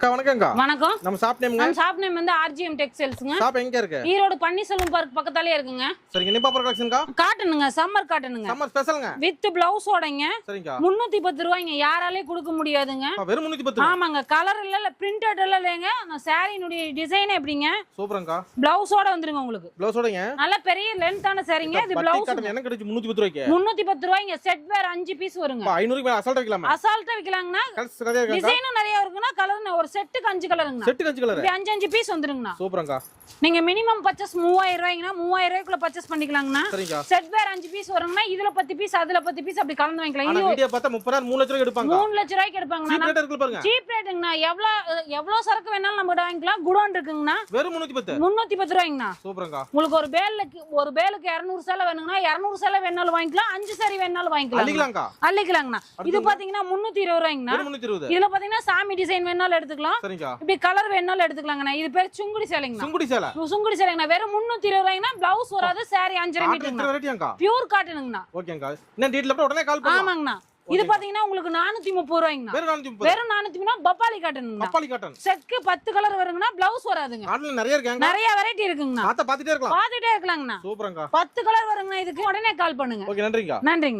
வணக்கம்க்கா. வணக்கம். நம்ம ஷாப் நேம்ங்க? நம்ம ஷாப் நேம் வந்து ஆர்ஜிஎம் டெக்ஸ்டைல்ஸ்ங்க. ஷாப் எங்க இருக்கு? ஈரோடு பன்னீர்செல்வம் பார்க் பக்கத்தாலே இருக்குங்க. சரிங்க. நிப்பா கலெக்ஷன்க்கா? காட்டனுங்க, சம்மர் காட்டனுங்க. சம்மர் ஸ்பெஷல்ங்க. வித் பிளவுஸோடங்க. சரிங்க. 310 ரூபாய்ங்க. யாராலே கொடுக்க முடியாதுங்க. வெறும் 310. ஆமாங்க. கலர் இல்ல, பிரிண்டட் இல்லங்க. அந்த சாரினுடைய டிசைன் எப்படிங்க? சூப்பர்ங்கா. பிளவுஸோட வந்துருங்க உங்களுக்கு. பிளவுஸோடங்க. நல்ல பெரிய லென்த்தான சாரிங்க. இது பிளவுஸ் காட்டன் என்ன கிடைச்சு 310 ரூபாய்க்கு? 310 ரூபாய்ங்க. செட் வேர் 5 பீஸ் வருங்க. 500 ரூபாய் அசால்ட்டா விக்கலாமா? அசால்ட்டா விக்கலாங்கனா. டிசைனும் நிறைய இருக்குனா, கலர் ஒரு செட்டுக்கு 5 கலருங்க. செட்டுக்கு 5 கலர். இப்படி 5 பீஸ் வந்துருங்கண்ணா. சூப்பர்ங்கா. நீங்க மினிமம் பர்ச்சேஸ் 3000 ரூபாய்ங்கனா 3000 ரூபாய்க்குள்ள பர்ச்சேஸ் பண்ணிக்கலாங்கண்ணா. சரிங்க. செட் வேர் 5 பீஸ் வருங்கனா, இதுல 10 பீஸ் அதுல 10 பீஸ் அப்படி கலந்து வாங்கிக்கலாம். ஆனா வீடியோ பார்த்தா 30 3 லட்சம் ரூபாய் எடுப்பாங்க. 3 லட்சம் ரூபாய்க்கு எடுப்பாங்கண்ணா. சீப் ரேட் இருக்கு பாருங்க. சீப் ரேட்ங்கண்ணா. எவ்வளவு சரக்கு வேணாலும் நம்ம வாங்கிக்கலாம். குடோன் இருக்குங்கண்ணா. வெறும் 310. 310 ரூபாய்ங்கண்ணா. சூப்பர்ங்கா. உங்களுக்கு ஒரு பேலுக்கு 200 சேலை வேணும்னா 200 சேலை வேணாலும் வாங்கிக்கலாம். 5 சாரி வேணாலும் வாங்கிக்கலாம். அள்ளிக்கலாங்கண்ணா. இது பாத்தீங்கன்னா 320 ரூபாய்ங்கண்ணா. 320. இதுல பாத்தீங்கன்னா சாமி டிசைன் வேணாலும் எடுத்துக்கலாம். சரிங்க. இப்படி கலர் வேணாலும் எடுத்துக்கலாங்கண்ணா. இது பேர் சுங்குடி சேலைங்கண்ணா. சுங்குடி சேலைங்கண்ணா. வெறும் 320 ரூபாய்ங்கண்ணா. பிளவுஸ் வராது. சாரி 5.5 மீட்டருங்கண்ணா. பியூர் காட்டனுங்கண்ணா. ஓகேங்கா. என்ன டீடைல் அப்ப உடனே கால் பண்ணுங்க. ஆமாங்கண்ணா. இது பாத்தீங்கன்னா உங்களுக்கு 430 ரூபாய்ங்கண்ணா. வெறும் 430 பப்பாளி காட்டனுங்கண்ணா. பப்பாளி காட்டன். செட்க்கு 10 கலர் வருங்கண்ணா. பிளவுஸ் வராதுங்க. காட்டன்ல நிறைய இருக்காங்க. நிறைய வெரைட்டி இருக்குங்கண்ணா. பாத்துட்டே இருக்கலாம். பாத்துட்டே இருக்கலாங்கண்ணா. சூப்பர்ங்கா. 10 கலர் வருங்கண்ணா. இதுக்கு உடனே கால் பண்ணுங்க. ஓகே, நன்றிங்கா. நன்றிங்கண்ணா.